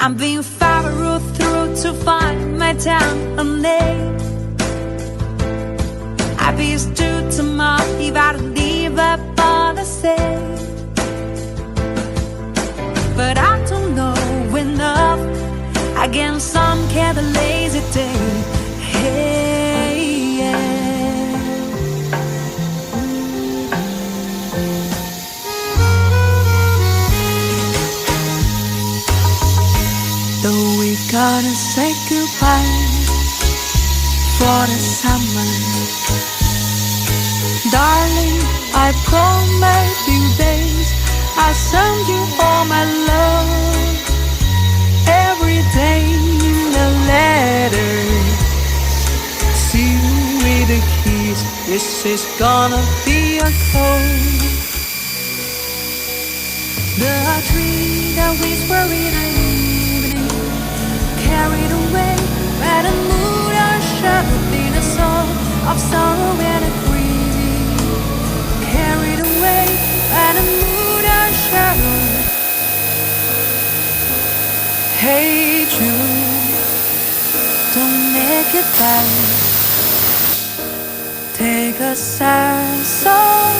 I'm being followed through to find my town and name. I be stood to my if I leave up on the same. But I don't know enough. Again, some get a lazy day. Hey, yeah. Though we gotta say goodbye for the summer, darling, I promise you days I send you all my love every day in a letter. See you with a kiss. This is gonna be a code. The tree that whisper in the evening, carried away by the mood and shadowed in a song of sorrow and a grieving. Carried away by the mood and shadow. Hey Jude, don't make it bad. Take a sad song